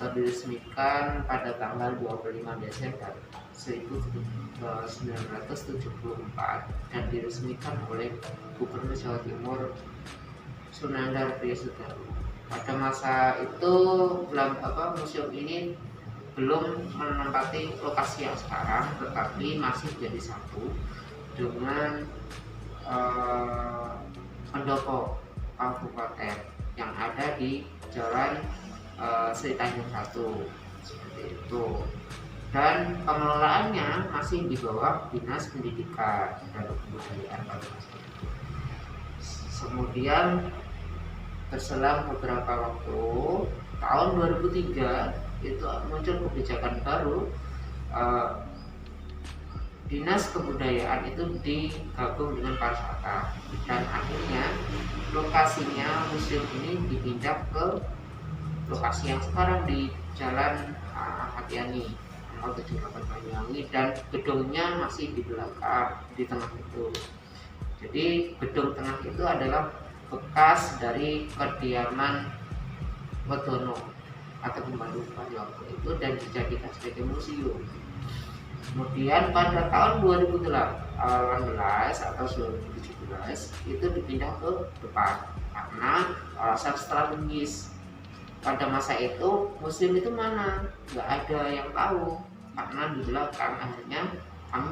atau diresmikan pada tanggal 25 Desember 1974 dan diresmikan oleh Gubernur Jawa Timur Sunandar Priyosudarso. Pada masa itu museum ini belum menempati lokasi yang sekarang, tetapi masih jadi satu dengan pendopo kabupaten yang ada di Jalan Sri Tanjung 1 seperti itu, dan pengelolaannya masih di bawah Dinas Pendidikan dan Kebudayaan pada masa itu. Kemudian berselang beberapa waktu, tahun 2003 itu muncul kebijakan baru, Dinas Kebudayaan itu digabung dengan pariwisata, dan akhirnya lokasinya museum ini dipindah ke lokasi yang sekarang di Jalan Ahmad Yani nomor 78 Banyuwangi, dan gedungnya masih di belakang di tengah itu. Jadi gedung tengah itu adalah bekas dari kediaman Wedono atau pembantu Bupati waktu itu dan dijadikan sebagai museum. Kemudian pada tahun 2018 atau 2017 itu dipindah ke depan karena alasan strategis. Pada masa itu museum itu mana? Nggak ada yang tahu, karena di belakang. Akhirnya kami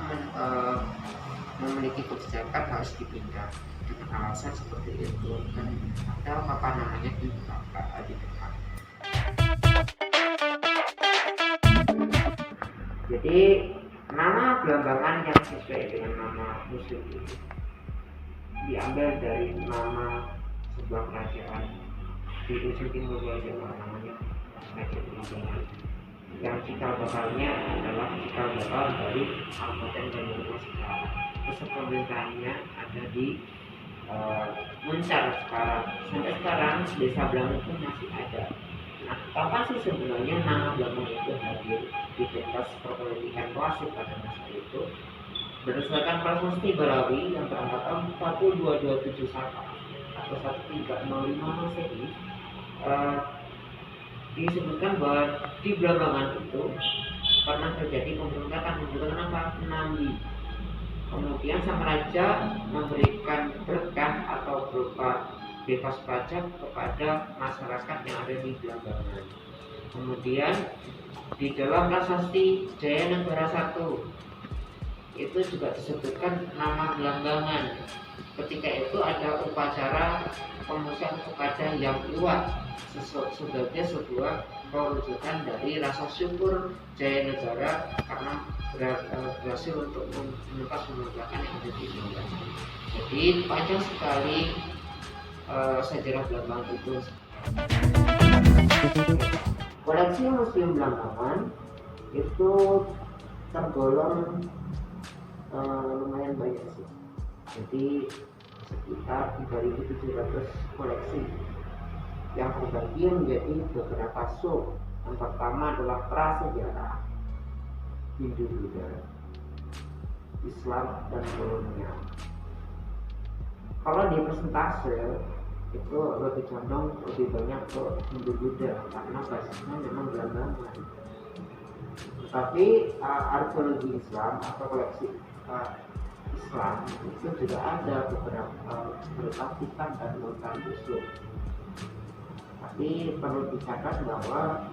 memiliki kebijakan harus dipindah dengan alasan seperti itu, dan ada apa namanya di belakang di depan. Jadi nama Blambangan yang sesuai dengan nama museum itu diambil dari nama sebuah kerajaan di ujung timur Jawa, namanya Kerajaan Blambangan, yang cikal bakalnya adalah cikal bakal dari Kabupaten Banyumas sekarang. Pusat pemerintahannya ada di Muncar sekarang. Sampai sekarang desa Blambangan itu masih ada. Nah, kapan sih sebenarnya nama Blambangan itu hadir di pentas perpolitikan wasit pada masa itu? Berdasarkan Prasasti Balawi yang berangkatan 1227 Saka atau 1305 Masehi, disebutkan bahwa di Blambangan itu pernah terjadi pemberontakan apa? Nambi. Kemudian sang raja memberikan berkah atau berupa bebas pajak kepada masyarakat yang ada di Blambangan. Kemudian di dalam Prasasti Jayanegara 1 itu juga disebutkan nama Blambangan. Ketika itu ada upacara pemusian kepada Yang Iwa sebagai sebuah perwujudan dari rasa syukur Jayanegara karena berhasil untuk menumpas pemberontakan yang ada di Blambangan. Jadi panjang sekali sejarah Blambangan itu. Koleksi Museum Blambangan itu tergolong lumayan banyak sih. Jadi sekitar 3.700 koleksi yang terbagi menjadi beberapa sub. Yang pertama adalah prasejarah, Hindu-Buddha, Islam, dan kolonial. Kalau di persentase itu lebih condong lebih banyak ke Hindu-Buddha karena basisnya memang Blambangan. Tapi arkeologi Islam atau koleksi Islam itu juga ada beberapa kitab dan notan usul. Tapi perlu dicatat bahwa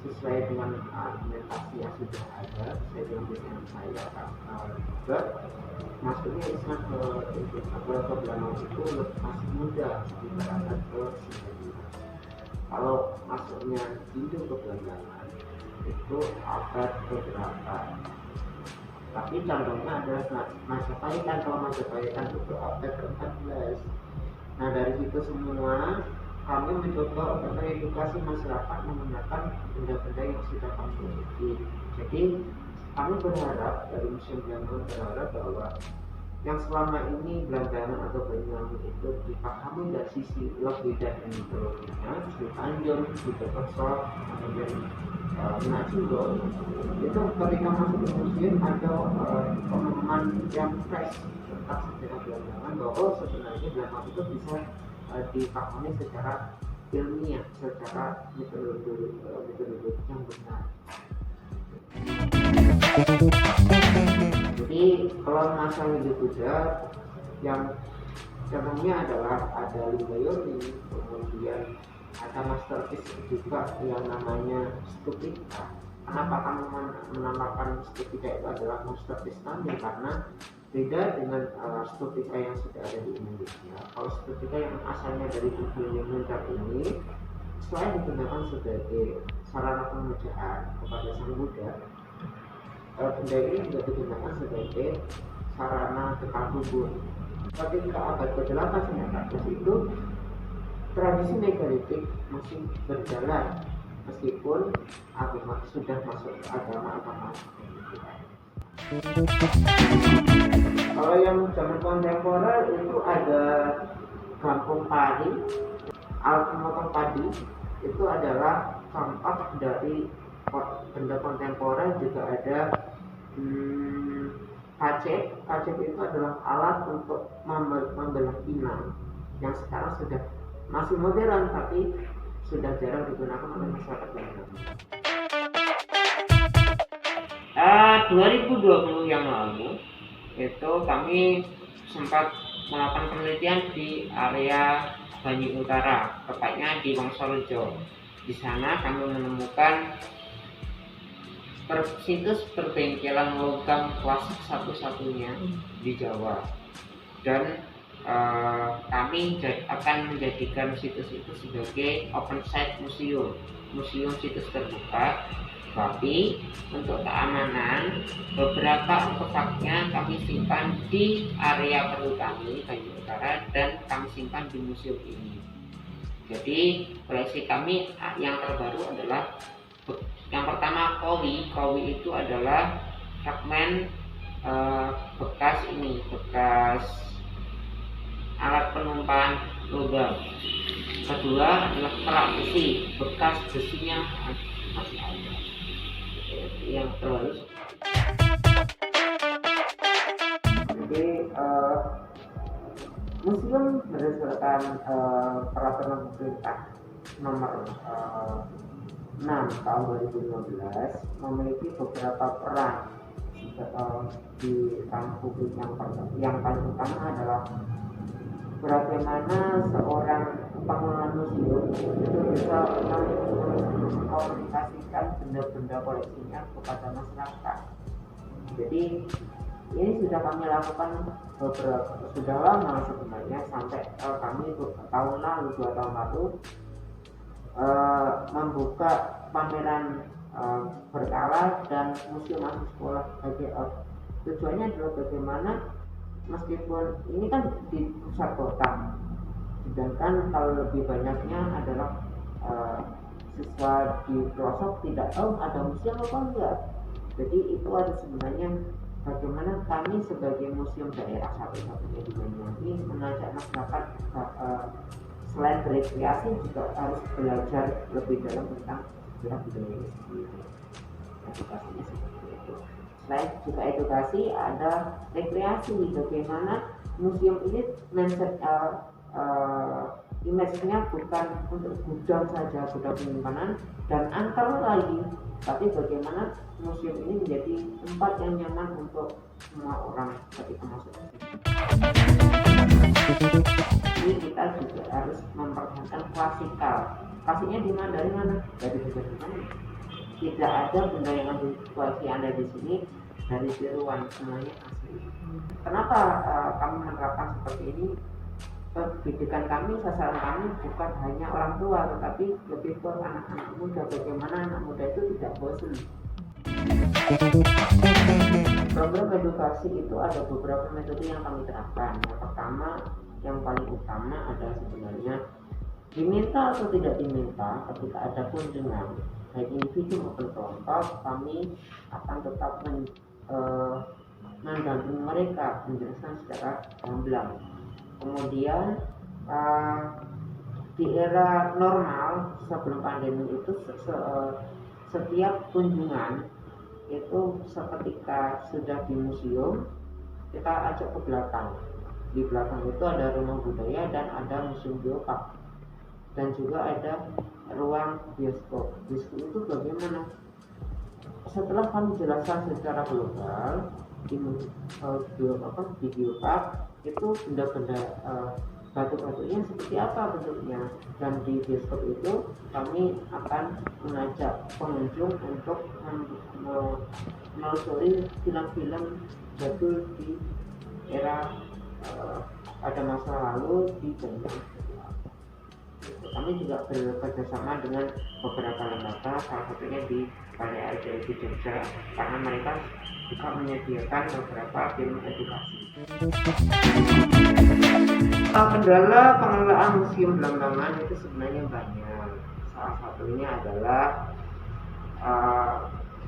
sesuai dengan argumentasi yang sudah ada, sesuai dengan pikiran saya juga masuknya Islam ke Blambangan itu masih muda, sekitar abad ke-19. Kalau masuknya Hindu ke Blambangan itu abad ke-8. Tapi contohnya adalah Majapahit. Kalau Majapahit itu abad ke-14. Nah, dari itu semua kami mencoba untuk mengedukasi masyarakat menggunakan benda-benda yang sudah kami miliki. Jadi kami berharap dari Museum Blambangan berharap bahwa yang selama ini Blambangan atau Banyuwangi itu dipahami dari sisi lebih dan mitologinya, Sri Tanjung, Sudokerso, kemudian Najunggo, itu ketika masuk ke museum ada pemahaman yang fresh tentang sejarah Blambangan, bahwa sebenarnya Blambangan itu bisa dipahami secara ilmiah secara metodologi yang benar. Jadi kalau masa hidup Buddha yang contohnya adalah ada Limbayoni, kemudian ada masterpiece juga yang namanya Stupika. Kenapa kami menamakan Stupika itu adalah masterpiece kami? Karena beda dengan Stupika yang sudah ada di Indonesia. Kalau Stupika yang asalnya dari Buddha ini, selain digunakan sebagai sarana pemujaan kepada Sang Buddha, benda ini juga digunakan sebagai sarana kekal kubur. Ketika abad ke-8 sampai 14 itu tradisi megalitik masih berjalan meskipun agama sudah masuk ke agama. Kalau yang zaman kontemporer itu ada kampung padi, alpemotong padi itu adalah contoh dari benda kontemporer. Juga ada kacek itu adalah alat untuk membelah inang yang sekarang sudah masih modern tapi sudah jarang digunakan oleh masyarakat Minang. 2020 yang lalu itu kami sempat melakukan penelitian di area Banyu Utara, tepatnya di Wongsorejo. Di sana kami menemukan situs perbengkelan logam klasik satu-satunya di Jawa, dan kami akan menjadikan situs itu sebagai open site museum situs terbuka. Tapi untuk keamanan, beberapa artefaknya kami simpan di area perhutani Banyu Utara dan kami simpan di museum ini. Jadi koleksi kami yang terbaru adalah yang pertama kowi itu adalah fragmen bekas alat penumpahan logam. Kedua adalah kerak besi, bekas besinya masih ada. Yang terbaru. Jadi museum berdasarkan peraturan pemerintah nomor 6 tahun 2015 memiliki beberapa peran di ranah publik. Yang paling utama adalah bagaimana seorang pengelola museum itu bisa mengkomunikasikan benda-benda koleksinya kepada masyarakat. Jadi ini sudah kami lakukan sudah lama sebenarnya, sampai kami 2 tahun lalu membuka pameran berkala dan museum masuk sekolah. Tujuannya adalah bagaimana, meskipun ini kan di pusat kota, sedangkan kalau lebih banyaknya adalah siswa di pelosok tidak tahu ada museum apa enggak. Jadi itu ada sebenarnya bagaimana kami sebagai museum daerah satu-satunya di Banyuwangi ini mengajak masyarakat selain berekreasi juga harus belajar lebih dalam tentang sejarah budaya ini sendiri. Edukasinya seperti itu. Selain juga edukasi, ada rekreasi, bagaimana museum ini image-nya bukan untuk gudang saja, gudang penyimpanan dan angker lagi, tapi bagaimana museum ini menjadi tempat yang nyaman untuk semua orang ketika masuk. Ini kita juga harus mempertahankan klasikal. Klasiknya dari mana? Dari Buddha. Tidak ada benda yang ada koleksi Anda di sini dari tiruan, semuanya asli. Kenapa kami menerapkan seperti ini? Pendidikan kami, sasaran kami bukan hanya orang tua, tetapi lebih ke anak-anak muda. Bagaimana anak muda itu tidak bosan. Program edukasi itu ada beberapa metode yang kami terapkan. Yang pertama, yang paling utama adalah sebenarnya diminta atau tidak diminta, ketika ada kunjungan baik individu maupun kelompok, kami akan tetap mendampingi mereka, menjelaskan secara gamblang. Kemudian di era normal sebelum pandemi itu setiap kunjungan itu seketika sudah di museum, kita ajak ke belakang. Di belakang itu ada rumah budaya dan ada museum geopark. dan juga ada ruang bioskop. Bioskop itu bagaimana? Setelah kami jelaskan secara global di biopark itu benda-benda batu-batunya seperti apa bentuknya, dan di bioskop itu kami akan mengajak pengunjung untuk menelusuri film-film jadul di era pada masa lalu di Bandung. Kami juga bekerjasama dengan beberapa lembaga, salah satunya di Balai Ajaib di Jogja, karena mereka juga menyediakan beberapa film edukasi. Kendala pengelolaan museum Blambangan itu sebenarnya banyak. Salah satunya adalah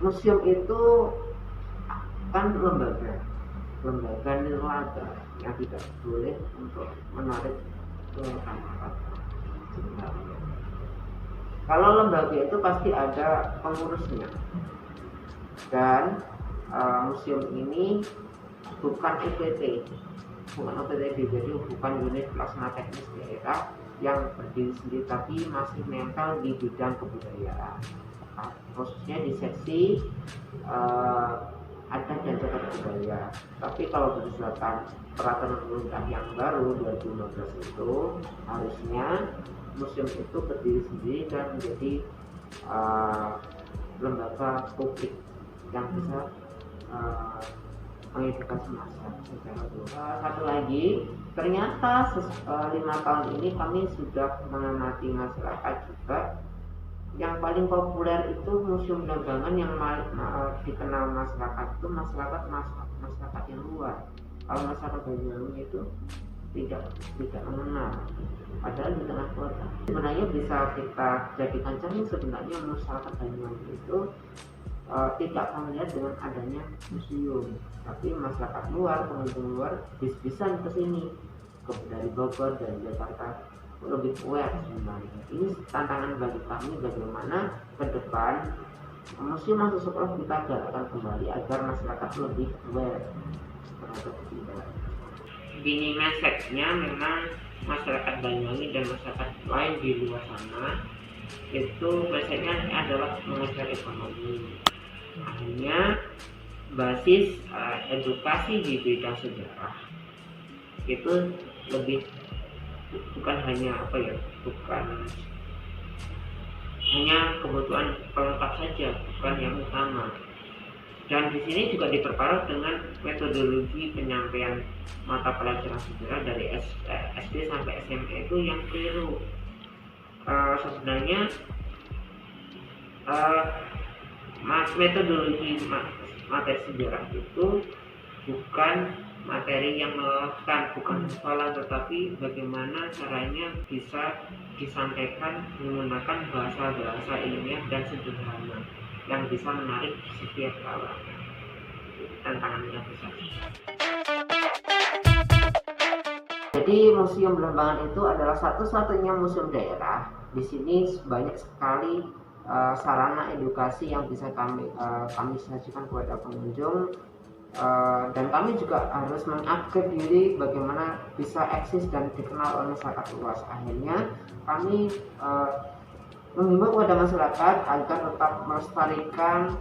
museum itu kan lembaga nirlaba yang tidak boleh untuk menarik keamanan sebenarnya. Kalau lembaga itu pasti ada pengurusnya, dan museum ini bukan UPT, jadi bukan unit pelaksana teknis daerah yang berdiri sendiri, tapi masih nempel di bidang kebudayaan, khususnya di seksi adat dan cagar budaya. Tapi kalau berdasarkan peraturan pemerintah yang baru 2015 itu harusnya museum itu berdiri sendiri dan menjadi lembaga publik yang bisa mengedukasi masyarakat secara global. Satu lagi, ternyata 5 tahun ini kami sudah mengamati masyarakat juga. Yang paling populer itu museum Blambangan yang dikenal masyarakat itu masyarakat yang luar. Kalau masyarakat Banyuwangi itu tidak mengenal, padahal di tengah kota. Sebenarnya bisa kita jadikan contoh, sebenarnya masyarakat Banyuwangi itu tidak familiar dengan adanya museum, tapi masyarakat luar, pengunjung luar bisa ke sini, dari Bogor dan Jakarta lebih aware sebenarnya. Ini tantangan bagi kami, bagaimana ke depan museum masuk sekolah kita galakkan kembali agar masyarakat lebih aware terhadap kita. Gini message-nya, memang masyarakat Banyuwangi dan masyarakat lain di luar sana itu message-nya adalah mengejar ekonomi. Akhirnya basis edukasi di bidang sejarah itu lebih bukan hanya bukan hanya kebutuhan pelengkap saja, bukan yang utama. Dan di sini juga diperparah dengan metodologi penyampaian mata pelajaran sejarah dari SD sampai SMA itu yang keliru. Sebenarnya metodologi materi sejarah itu bukan materi yang melelahkan, bukan hafalan, tetapi bagaimana caranya bisa disampaikan menggunakan bahasa ilmiah dan sederhana yang bisa menarik setiap kalangan. Tantangannya besar. Jadi Museum Blambangan itu adalah satu-satunya museum daerah. Di sini banyak sekali sarana edukasi yang bisa kami sajikan kepada pengunjung, dan kami juga harus mengupgrade diri bagaimana bisa eksis dan dikenal oleh masyarakat luas. Akhirnya kami menghimbau kepada masyarakat agar tetap melestarikan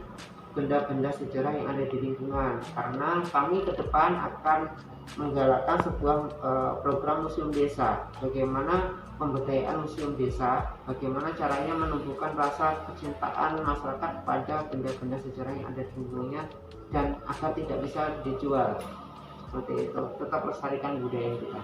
benda-benda sejarah yang ada di lingkungan, karena kami ke depan akan menggalakkan sebuah program museum desa, bagaimana pemberdayaan museum desa, bagaimana caranya menumbuhkan rasa kecintaan masyarakat pada benda-benda sejarah yang ada di lingkungannya dan agar tidak bisa dijual. Seperti itu, tetap lestarikan budaya kita.